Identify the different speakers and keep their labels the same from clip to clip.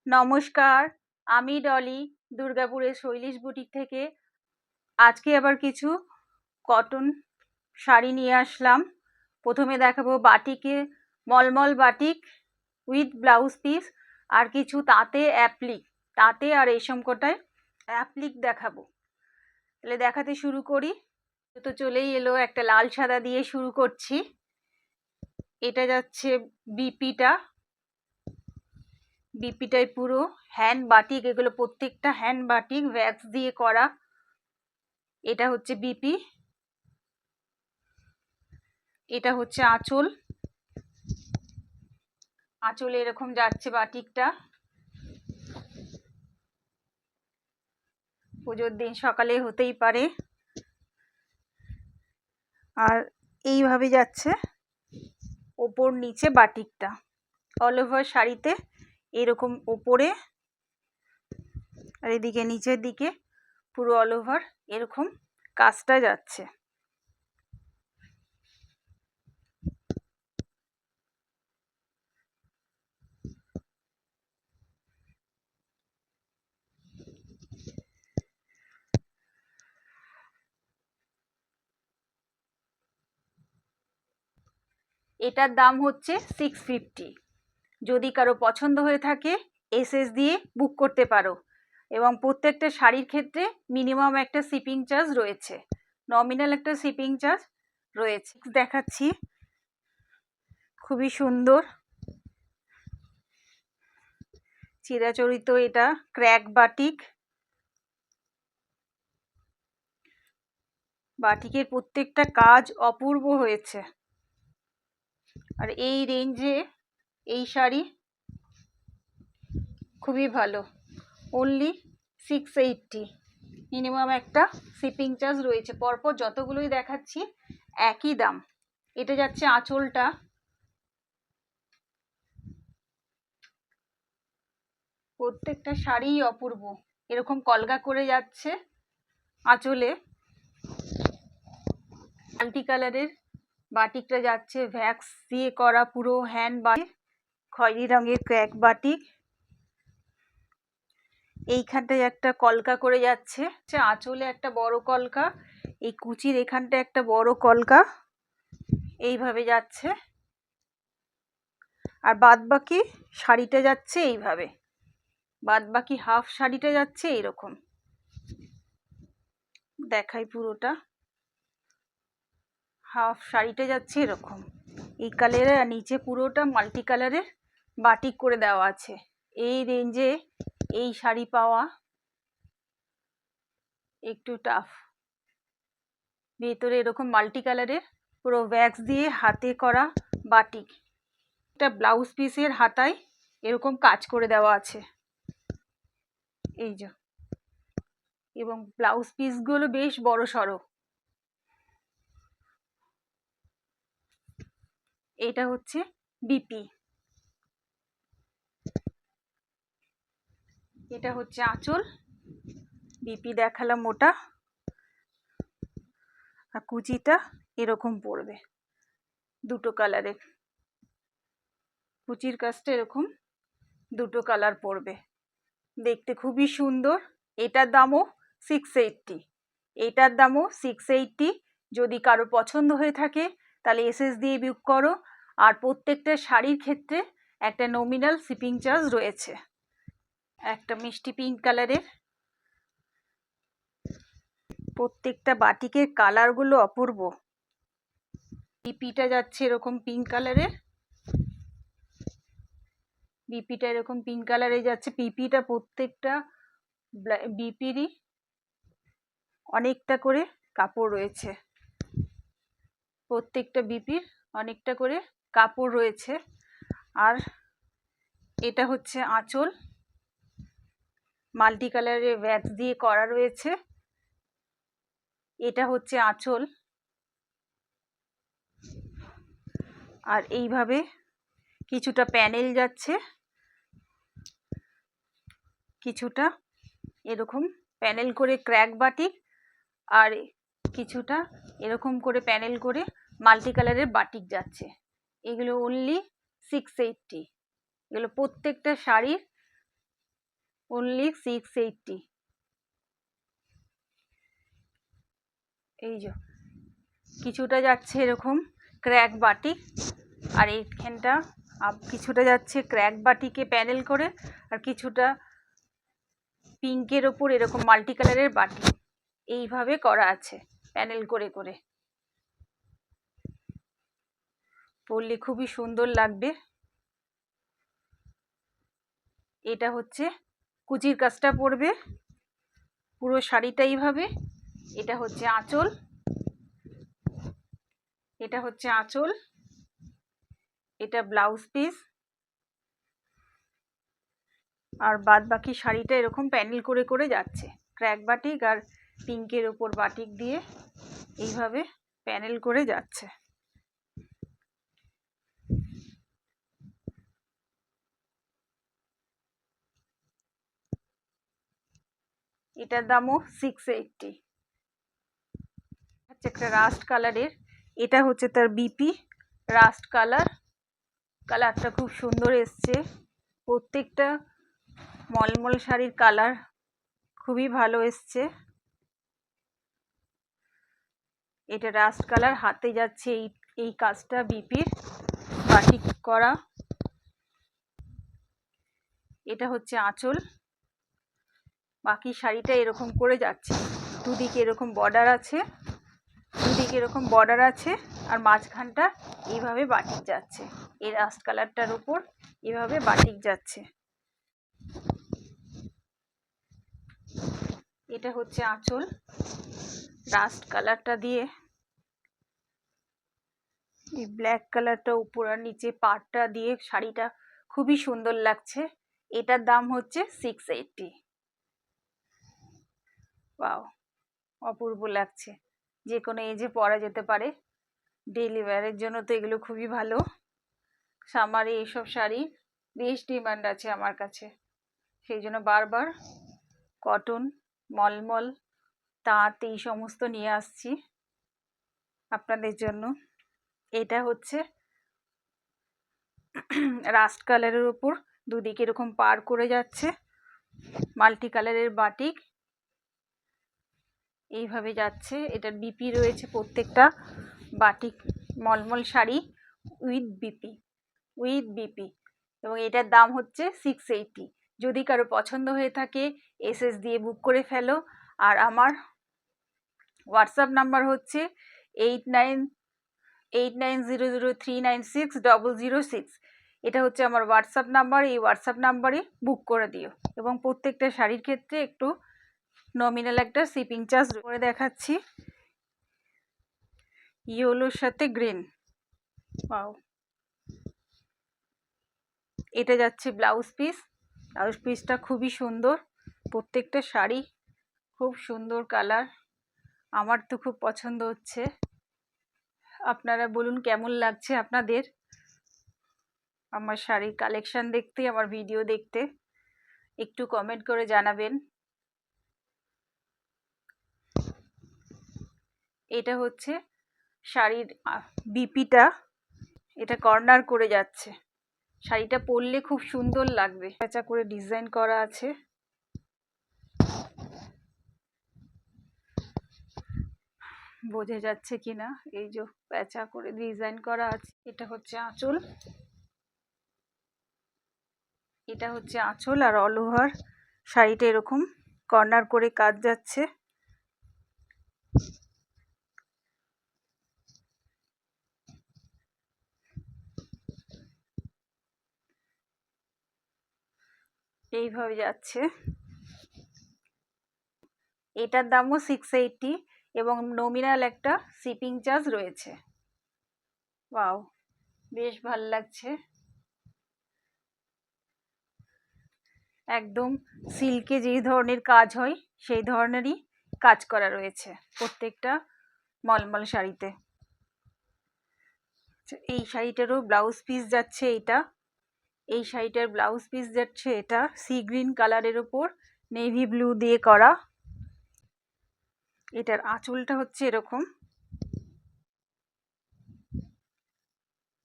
Speaker 1: নমস্কার, আমি ডলি দুর্গাপুরের শৈলীশ বুটিক থেকে। আজকে আবার কিছু কটন শাড়ি নিয়ে আসলাম। প্রথমে দেখাবো বাটিকে, মলমল বাটিক উইথ ব্লাউজ পিস, আর কিছু তাঁতে অ্যাপ্লিক, তাঁতে আর রেশম কোটায় অ্যাপ্লিক দেখাবো। তাহলে দেখাতে শুরু করি। তো চলেই এলো, একটা লাল সাদা দিয়ে শুরু করছি। এটা যাচ্ছে বিপিটাই পুরো হ্যান্ড বাটিক, এগুলো প্রত্যেকটা হ্যান্ড বাটিক ওয়্যাক্স দিয়ে করা। এটা হচ্ছে বিপি, এটা হচ্ছে আঁচল। আঁচলে এরকম যাচ্ছে বাটিকটা। পুজোর দিন সকালে হতেই পারে। আর এইভাবে যাচ্ছে ওপর নিচে বাটিকটা, অল ওভার শাড়িতে এরকম ওপরে আর এদিকে নিচের দিকে পুরো অল ওভার এরকম কাজটা যাচ্ছে। এটার দাম হচ্ছে 650। যদি কারো পছন্দ হয়ে থাকে এসএস দিয়ে বুক করতে পারো, এবং প্রত্যেকটা শাড়ির ক্ষেত্রে মিনিমাম একটা শিপিং চার্জ রয়েছে, নমিনাল একটা শিপিং চার্জ রয়েছে। দেখাচ্ছি, খুবই সুন্দর চিরাচরিত, এটা ক্র্যাক বাটিক। বাটিকের প্রত্যেকটা কাজ অপূর্ব হয়েছে। আর এই রেঞ্জে এই শাড়ি খুবই ভালো, অনলি 680। মিনিমাম একটা শিপিং চার্জ রয়েছে। পরপর যতগুলোই দেখাচ্ছি একই দাম। এটা যাচ্ছে আঁচলটা, প্রত্যেকটা শাড়ি অপূর্ব, এরকম কলগা করে যাচ্ছে আঁচলে। মাল্টি কালারের বাটিকটা যাচ্ছে ভ্যাক্স দিয়ে করা, পুরো হ্যান্ড বাটিক, খয়েরি রঙের ক্র্যাক বাটিক। এইখানটায় একটা কলকা করে যাচ্ছে, আঁচলে একটা বড় কলকা, এই কুচির এখানটা একটা বড় কলকা, এইভাবে যাচ্ছে। আর বাদ বাকি শাড়িটা যাচ্ছে এইভাবে, বাদ বাকি হাফ শাড়িটা যাচ্ছে এইরকম। দেখাই পুরোটা, হাফ শাড়িটা যাচ্ছে এরকম এই কালারের, আর নিচে পুরোটা মাল্টি কালারের বাটিক করে দেওয়া আছে। এই রেঞ্জে এই শাড়ি পাওয়া একটু টাফ। ভেতরে এরকম মাল্টি কালারের পুরো ওয়্যাক্স দিয়ে হাতে করা বাটিক, একটা ব্লাউজ পিসের হাতায় এরকম কাজ করে দেওয়া আছে, এই যে। এবং ব্লাউজ পিসগুলো বেশ বড় সড়ো। এটা হচ্ছে বিপি, এটা হচ্ছে আঁচল। বিপি দেখালাম ওটা, আর কুচিটা এরকম পড়বে দুটো কালারের, কুচির কাজটা এরকম দুটো কালার পড়বে, দেখতে খুবই সুন্দর। এটার দামও 680, এটার দামও 680। যদি কারো পছন্দ হয়ে থাকে তাহলে এসএস দিয়ে বুক করো। আর প্রত্যেকটা শাড়ির ক্ষেত্রে একটা নমিনাল শিপিং চার্জ রয়েছে। একটা মিষ্টি পিঙ্ক কালারের, প্রত্যেকটা বাটিকের কালারগুলো অপূর্ব। বিপিটা যাচ্ছে এরকম পিঙ্ক কালারের, বিপিটা এরকম পিঙ্ক কালারে যাচ্ছে। বিপিটা প্রত্যেকটা বিপিরই অনেকটা করে কাপড় রয়েছে, প্রত্যেকটা বিপির অনেকটা করে কাপড় রয়েছে। আর এটা হচ্ছে আঁচল, মাল্টি কালারের ওয়্যাক্স দিয়ে করা রয়েছে। এটা হচ্ছে আঁচল, আর এইভাবে কিছুটা প্যানেল যাচ্ছে, কিছুটা এরকম প্যানেল করে ক্র্যাক বাটিক, আর কিছুটা এরকম করে প্যানেল করে মাল্টি কালারের বাটিক যাচ্ছে। এগুলো অনলি 680। এগুলো প্রত্যেকটা শাড়ির অনলি 680। এই যে কিছুটা যাচ্ছে এরকম ক্র্যাক বাটিক, আর এইখানটা কিছুটা যাচ্ছে ক্র্যাক বাটিকে প্যানেল করে, আর কিছুটা পিঙ্কের ওপর এরকম মাল্টি কালারের বাটিক এইভাবে করা আছে প্যানেল করে করে। পরলে খুবই সুন্দর লাগবে। এটা হচ্ছে কুচির কাজটা পড়বে পুরো শাড়িটা এইভাবে। এটা হচ্ছে আঁচল, এটা হচ্ছে আঁচল, এটা ব্লাউজ পিস, আর বাদ বাকি শাড়িটা এরকম প্যানেল করে করে যাচ্ছে ক্র্যাক বাটিক আর পিঙ্কের ওপর বাটিক দিয়ে এইভাবে প্যানেল করে যাচ্ছে। এটার দামও 680। হচ্ছে একটা রাস্ট কালারের, এটা হচ্ছে তার বিপি রাস্ট কালার। কালারটা খুব সুন্দর এসছে, প্রত্যেকটা মলমল শাড়ির কালার খুবই ভালো এসছে। এটা রাস্ট কালার, হাতে যাচ্ছে এই কাজটা বিপির বাটিক করা। এটা হচ্ছে আঁচল, বাকি শাড়িটা এরকম করে যাচ্ছে, দুদিকে এরকম বর্ডার আছে, দুদিকে এরকম বর্ডার আছে, আর মাঝখানটা এইভাবে বাটিক যাচ্ছে, এই রাস্ট কালারটার উপর এইভাবে বাটিক যাচ্ছে। এটা হচ্ছে আঁচল, রাস্ট কালারটা দিয়ে এই ব্ল্যাক কালারটা উপর আর নিচে পাড়টা দিয়ে শাড়িটা খুবই সুন্দর লাগছে। এটার দাম হচ্ছে 680। ওয়াও, অপূর্ব লাগছে, যে কোনো এজে পরা যেতে পারে, ডেইলি ওয়্যারের জন্য তো এগুলো খুবই ভালো। সামারে এইসব শাড়ি বেশ ডিমান্ড আছে আমার কাছে, সেই জন্য বারবার কটন, মলমল, তাঁত এই সমস্ত নিয়ে আসছি আপনাদের জন্য। এটা হচ্ছে রাস্ট কালারের উপর দুদিকে এরকম পার করে যাচ্ছে মাল্টি কালারের বাটিক এইভাবে যাচ্ছে। এটার বিপি রয়েছে প্রত্যেকটা বাটিক মলমল শাড়ি উইথ বিপি, এবং এটার দাম হচ্ছে 680। যদি কারো পছন্দ হয়ে থাকে এসএস দিয়ে বুক করে ফেলো। আর আমার হোয়াটসঅ্যাপ নাম্বার হচ্ছে 8900396006। এটা হচ্ছে আমার হোয়াটসঅ্যাপ নাম্বার, এই হোয়াটসঅ্যাপ নাম্বারে বুক করে দিও। এবং প্রত্যেকটা শাড়ির ক্ষেত্রে একটু নমিনাল একটা শিপিং চার্জ করে দেখাচ্ছি। ইয়েলোর সাথে গ্রিন, ওয়াও। এটা যাচ্ছে ব্লাউজ পিস, ব্লাউজ পিসটা খুবই সুন্দর, প্রত্যেকটা শাড়ি খুব সুন্দর কালার, আমার তো খুব পছন্দ হচ্ছে। আপনারা বলুন কেমন লাগছে আপনাদের আমার শাড়ির কালেকশন দেখতে, আমার ভিডিও দেখতে, একটু কমেন্ট করে জানাবেন। এটা হচ্ছে শাড়ির বিপিটা, এটা কর্নার করে যাচ্ছে, শাড়িটা পরলে খুব সুন্দর লাগবে, প্যাঁচা করে ডিজাইন করা আছে। বোঝা যাচ্ছে কিনা, এই যে প্যাঁচা করে ডিজাইন করা আছে। এটা হচ্ছে আঁচল, এটা হচ্ছে আঁচল, আর অল ওভার শাড়িটা এরকম কর্নার করে কাজ যাচ্ছে। এইভাবে যাচ্ছে, এটার দামও 680 এবং নমিনাল একটা শিপিং চার্জ রয়েছে। ওয়াও, বেশ ভাল লাগছে, একদম সিল্কে যেই ধরনের কাজ হয় সেই ধরনেরই কাজ করা রয়েছে প্রত্যেকটা মলমল শাড়িতে। এই শাড়িটারও ব্লাউজ পিস যাচ্ছে, এই শাড়িটার ব্লাউজ পিস যাচ্ছে এটা সি গ্রিন কালারের ওপর নেভি ব্লু দিয়ে করা। এটার আঁচলটা হচ্ছে এরকম,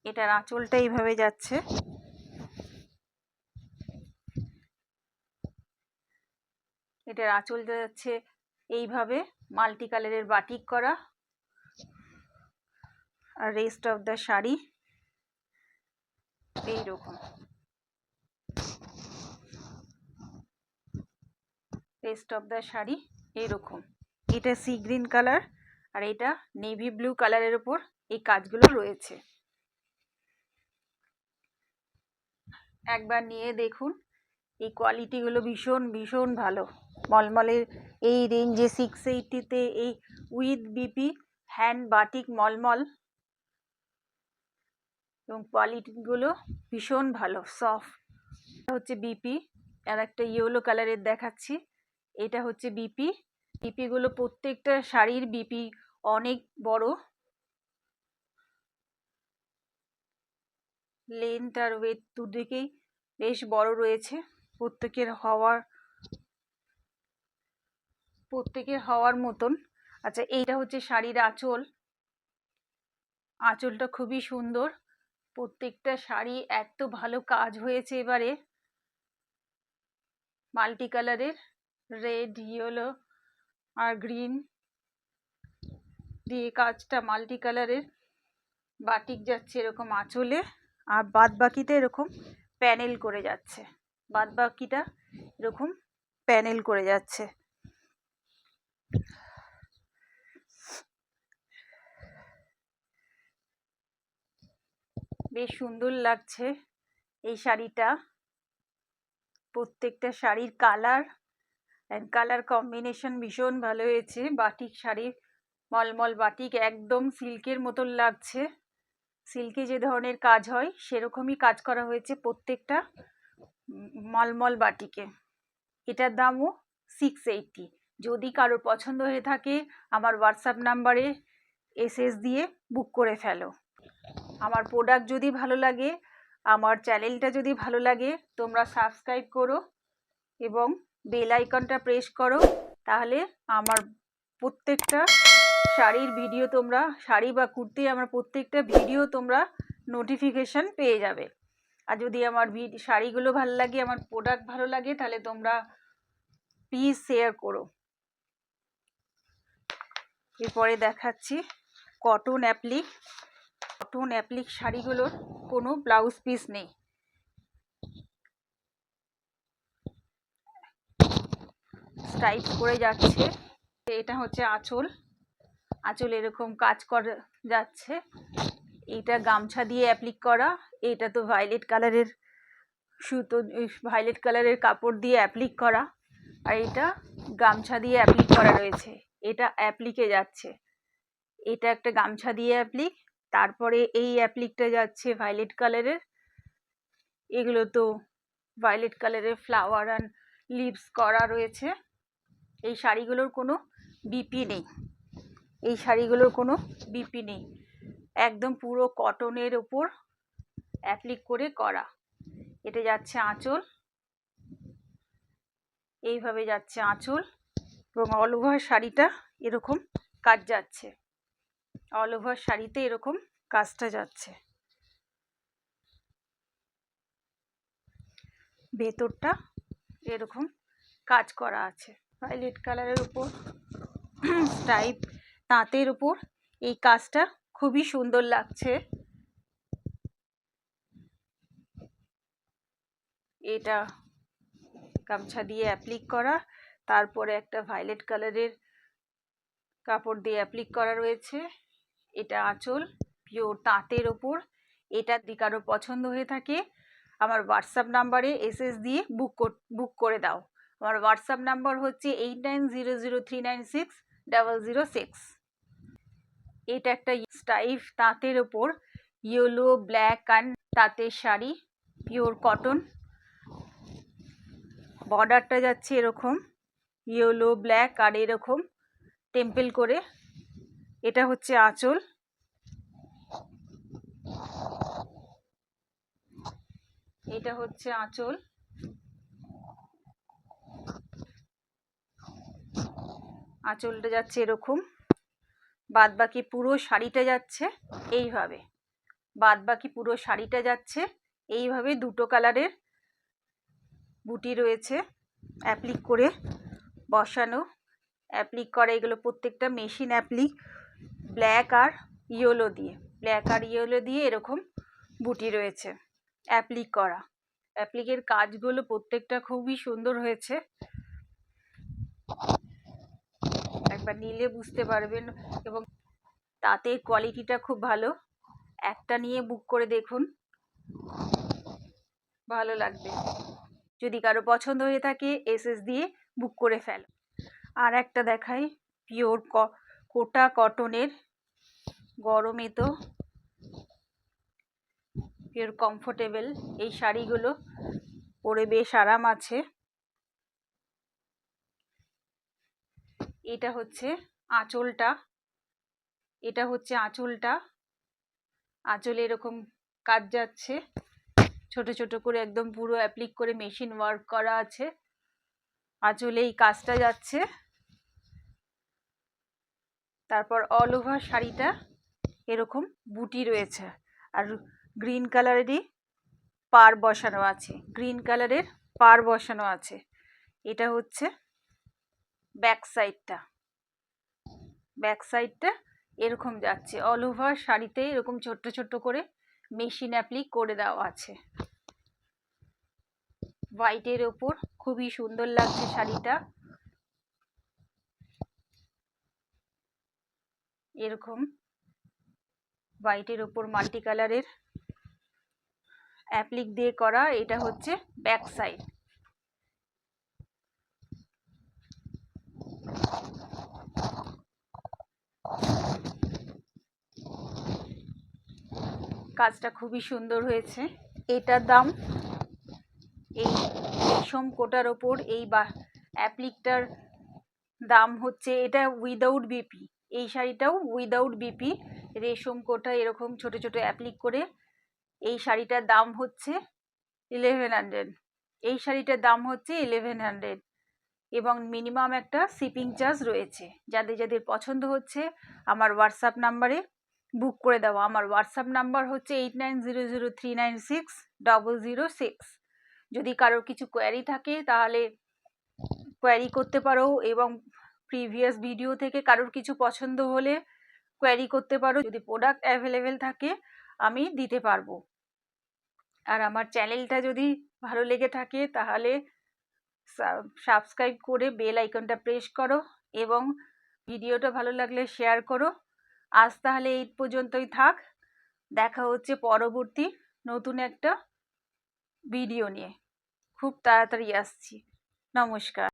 Speaker 1: এটার আঁচলটা এইভাবে যাচ্ছে, এটার আঁচলটা যাচ্ছে এইভাবে মাল্টি কালারের বাটিক করা, আর রেস্ট অফ দ্য শাড়ি এইরকম। রেস্ট অফ দ্য শাড়ি এইরকম। এটা সি গ্রিন কালার আর এটা নেভি ব্লু কালারের উপর এই কাজগুলো রয়েছে। একবার নিয়ে দেখুন, এই কোয়ালিটিগুলো ভীষণ ভীষণ ভালো। মলমলের এই রেঞ্জে 680-তে এই উইথ বিপি হ্যান্ড বাটিক মলমল, এবং কোয়ালিটিগুলো ভীষণ ভালো, সফট। এটা হচ্ছে বিপি, আর একটা ইয়েলো কালারের দেখাচ্ছি, এটা হচ্ছে বিপি। বিপিগুলো প্রত্যেকটা শাড়ির বিপি অনেক বড়, লেন্থ আর ওয়েট দুদিকেই বেশ বড় রয়েছে। প্রত্যেকের হওয়ার মতন। আচ্ছা, এইটা হচ্ছে শাড়ির আঁচল। আঁচলটা খুবই সুন্দর। প্রত্যেকটা শাড়ি এত ভালো কাজ হয়েছে এবারে, মাল্টি কালারের, রেড, ইয়েলো আর গ্রিন দিয়ে কাজটা মাল্টি কালারের বাটিক যাচ্ছে এরকম আঁচলে, আর বাদ বাকিটা এরকম প্যানেল করে যাচ্ছে। বাদ বাকিটা এরকম প্যানেল করে যাচ্ছে। বেশ সুন্দর লাগছে এই শাড়িটা। প্রত্যেকটা শাড়ির কালার অ্যান্ড কালার কম্বিনেশন ভীষণ ভালো হয়েছে। বাটিক শাড়ি, মলমল বাটিক, একদম সিল্কের মতন লাগছে। সিল্কে যে ধরনের কাজ হয় সেরকমই কাজ করা হয়েছে প্রত্যেকটা মলমল বাটিকে। এটার দামও 680। যদি কারোর পছন্দ হয়ে থাকে আমার হোয়াটসঅ্যাপ নাম্বারে এসএস দিয়ে বুক করে ফেলো। আমার প্রোডাক্ট যদি ভালো লাগে, আমার চ্যানেলটা যদি ভালো লাগে, তোমরা সাবস্ক্রাইব করো এবং বেল আইকনটা প্রেস করো, তাহলে আমার প্রত্যেকটা শাড়ির ভিডিও তোমরা, শাড়ি বা কুর্তি, আমার প্রত্যেকটা ভিডিও তোমরা নোটিফিকেশান পেয়ে যাবে। আর যদি আমার শাড়িগুলো ভালো লাগে, আমার প্রোডাক্ট ভালো লাগে, তাহলে তোমরা প্লিজ শেয়ার করো। এরপরে দেখাচ্ছি কটন অ্যাপ্লিক। কটন অ্যাপ্লিক শাড়িগুলোর কোনো ব্লাউজ পিস নেই। স্ট্রাইপ করে যাচ্ছে। এটা হচ্ছে আঁচল। আঁচল এরকম কাজ করে যাচ্ছে। এইটা গামছা দিয়ে অ্যাপ্লিক করা। এটা তো ভায়োলেট কালারের সুতো, ভায়োলেট কালারের কাপড় দিয়ে অ্যাপ্লিক করা, আর এটা গামছা দিয়ে অ্যাপ্লিক করা রয়েছে। এটা অ্যাপ্লিকে যাচ্ছে। এটা একটা গামছা দিয়ে অ্যাপ্লিক, তারপরে এই অ্যাপ্লিকটা যাচ্ছে ভায়োলেট কালারের। এগুলো তো ভায়োলেট কালারের ফ্লাওয়ার অ্যান্ড লিভস করা রয়েছে। এই শাড়িগুলোর কোনো বিপি নেই। এই শাড়িগুলোর কোনো বিপি নেই, একদম পুরো কটনের ওপর অ্যাপ্লিক করে করা। এটা যাচ্ছে আঁচল, এইভাবে যাচ্ছে আঁচল, এবং অল ওভার শাড়িটা এরকম কাজ যাচ্ছে। অল ওভার শাড়িতে এরকম কাজটা যাচ্ছে। ভেতরটা এরকম কাজ করা আছে ভায়োলেট কালারের উপর, স্ট্রাইপ তাঁতের উপর এই কাজটা খুবই সুন্দর লাগছে। এটা গামছা দিয়ে অ্যাপ্লিক করা, তারপরে একটা ভায়োলেট কালারের কাপড় দিয়ে অ্যাপ্লিক করা রয়েছে। এটা আঁচল পিওর তাঁতের ওপর। এটা যদি কারো পছন্দ হয়ে থাকে আমার হোয়াটসঅ্যাপ নাম্বারে এসএস দিয়ে বুক করে দাও। আমার হোয়াটসঅ্যাপ নাম্বার হচ্ছে 8900396006। এটা একটা স্টাইফ তাঁতের ওপর ইয়েলো, ব্ল্যাক অ্যান্ড তাঁতের শাড়ি, পিওর কটন। বর্ডারটা যাচ্ছে এরকম ইয়েলো, ব্ল্যাক আর এরকম টেম্পল করে। এটা হচ্ছে আঁচল। এটা হচ্ছে আঁচল। আঁচলটা যাচ্ছে এরকম, বাদ বাকি পুরো শাড়িটা যাচ্ছে এইভাবে। বাদ বাকি পুরো শাড়িটা যাচ্ছে এইভাবে। দুটো কালারের বুটি রয়েছে অ্যাপ্লিক করে, বসানো, অ্যাপ্লিক করা, এগুলো প্রত্যেকটা মেশিন অ্যাপ্লিক ব্ল্যাক আর ইয়েলো দিয়ে এরকম বুটি রয়েছে অ্যাপ্লিক করা। অ্যাপ্লিকের কাজগুলো প্রত্যেকটা খুবই সুন্দর হয়েছে, একবার নিলে বুঝতে পারবেন, এবং তাতে কোয়ালিটিটা খুব ভালো। একটা নিয়ে বুক করে দেখুন, ভালো লাগবে। যদি কারো পছন্দ হয়ে থাকে এসএস দিয়ে বুক করে ফেল। আর একটা দেখাই, পিওর কোটা কটনের, গরমে তো পিওর কমফোর্টেবল এই শাড়িগুলো পরে বেশ আরাম আছে। এটা হচ্ছে আঁচলটা, আঁচলে এরকম কাজ যাচ্ছে, ছোট ছোট করে একদম পুরো অ্যাপ্লিক করে মেশিন ওয়ার্ক করা আছে, আঁচলে এই কাজটা যাচ্ছে। তারপর অল ওভার শাড়িটা এরকম বুটি রয়েছে, আর গ্রিন কালারেরই পার বসানো আছে, এটা হচ্ছে ব্যাক সাইডটা এরকম যাচ্ছে। অল ওভার শাড়িতে এরকম ছোট্ট ছোট্ট করে মেশিন অ্যাপ্লিক করে দেওয়া আছে, হোয়াইটের ওপর খুবই সুন্দর লাগছে শাড়িটা। এরকম হোয়াইটের ওপর মাল্টি কালারের অ্যাপ্লিক দিয়ে করা, এটা হচ্ছে ব্যাক সাইড। কাজটা খুবই সুন্দর হয়েছে। এটার দাম, এই রেশম কোটার ওপর এই অ্যাপ্লিকটার দাম হচ্ছে, এটা উইদাউট বিপি, এই শাড়িটাও উইদাউট বিপি, রেশম কোটা এরকম ছোট ছোট অ্যাপ্লিক করে এই শাড়িটার দাম হচ্ছে 1100। এই শাড়িটার দাম হচ্ছে 1100, এবং মিনিমাম একটা শিপিং চার্জ রয়েছে। যাদের যাদের পছন্দ হচ্ছে আমার হোয়াটসঅ্যাপ নাম্বারে বুক করে দেওয়া। আমার হোয়াটসঅ্যাপ নাম্বার হচ্ছে 8900396006। যদি কারোর কিছু কোয়ারি থাকে তাহলে কোয়ারি করতে পারো, এবং প্রিভিয়াস ভিডিও থেকে কারোর কিছু পছন্দ হলে কোয়ারি করতে পারো। যদি প্রোডাক্ট অ্যাভেলেবেল থাকে আমি দিতে পারবো। আর আমার চ্যানেলটা যদি ভালো লেগে থাকে তাহলে সাবস্ক্রাইব করে বেল আইকনটা প্রেস করো, এবং ভিডিওটা ভালো লাগলে শেয়ার করো। আজ তাহলে এই পর্যন্তই থাক, দেখা হচ্ছে পরবর্তী নতুন একটা ভিডিও নিয়ে, খুব তাড়াতাড়ি আসছি। নমস্কার।